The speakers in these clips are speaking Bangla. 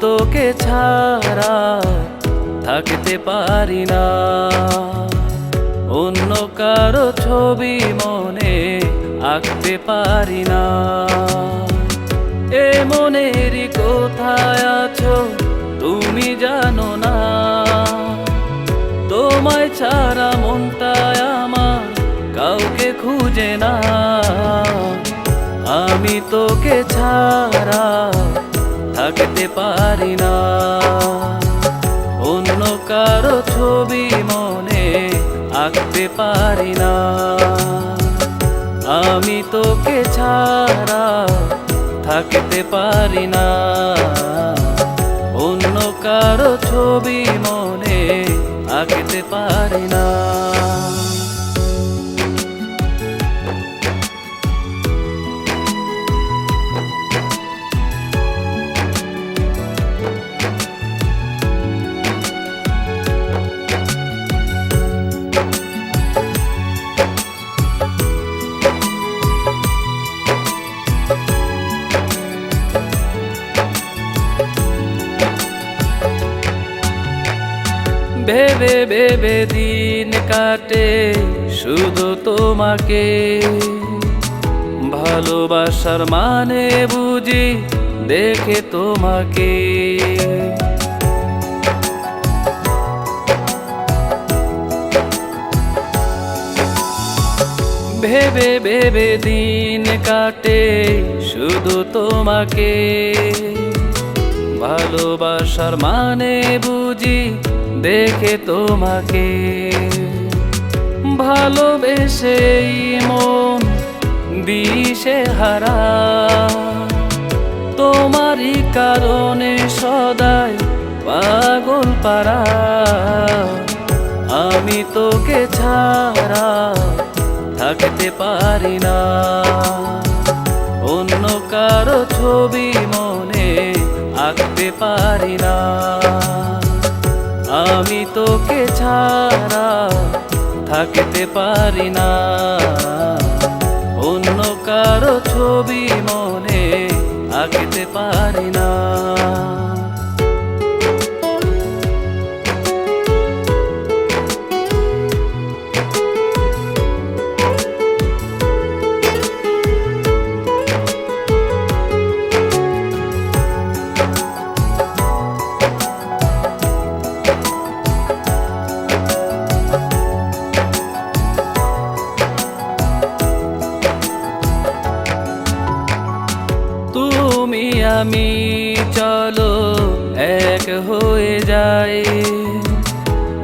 তোকে ছাড়া থাকতে পারি না। অন্য কারো ছবি মনে আঁকতে পারি না। এ মনেরই কোথায় আছো তুমি জানো না। তোমায় ছাড়া মনটায় আমার কাউকে খুঁজে না। আমি তোকে ছাড়া থাকতে পারি না। অন্য কারো ছবি মনে আঁকতে পারি না। আমি তোকে ছাড়া থাকতে পারি না। অন্য কারো ছবি মনে আঁকতে পারি না। ভেবে ভেবে দিন কাটে শুধু তোমাকে। ভালোবাসার মানে বুঝি দেখে তোমাকে। ভেবে ভেবে দিন কাটে শুধু তোমাকে। ভালোবাসার মানে বুঝি দেখে তোমাকে। ভালোবেসেই মন দিশে হারা। তোমারই কারণে সদাই পাগল পারা। আমি তোকে ছাড়া থাকতে পারি না। অন্য কারো ছবি মনে আঁকতে পারি না। আমি তোকে ছাড়া থাকতে পারি না। অন্য কারো ছবি মনে আঁকতে পারি না। তুমি আমি চলো এক হয়ে যাই।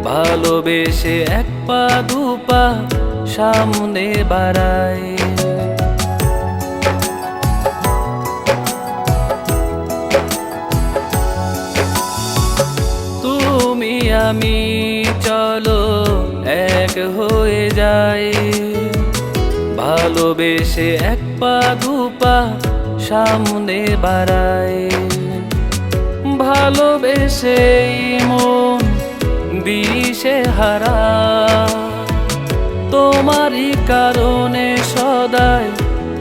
ভালোবেসে এক পা দুপা সামনে বাড়াই। তুমি আমি চলো এক হয়ে যাই। ভালোবেসে এক পা দুপা সামনে বাড়াই। ভালোবেসেই মন দিশে হারা। তোমারই কারণে সদাই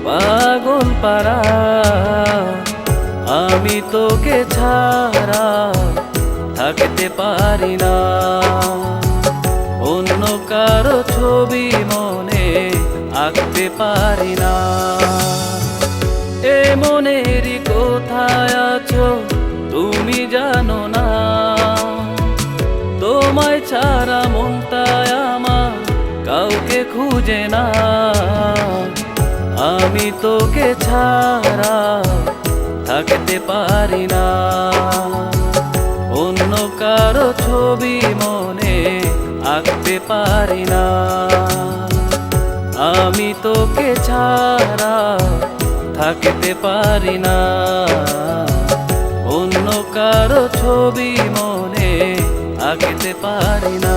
পাগল পারা। আমি তোকে ছাড়া থাকতে পারি না। অন্য কারো ছবি মনে আঁকতে পারি না। এ মনেরই কোথায় আছো তুমি জানো না। তোমায় ছাড়া মনটায় আমার কাউকে খুঁজে না। আমি তোকে ছাড়া থাকতে পারি না। অন্য কারো ছবি মনে আঁকতে পারি না। আমি তোকে ছাড়া থাকতে পারি না। অন্য কারো ছবি মনে আঁকতে পারি না।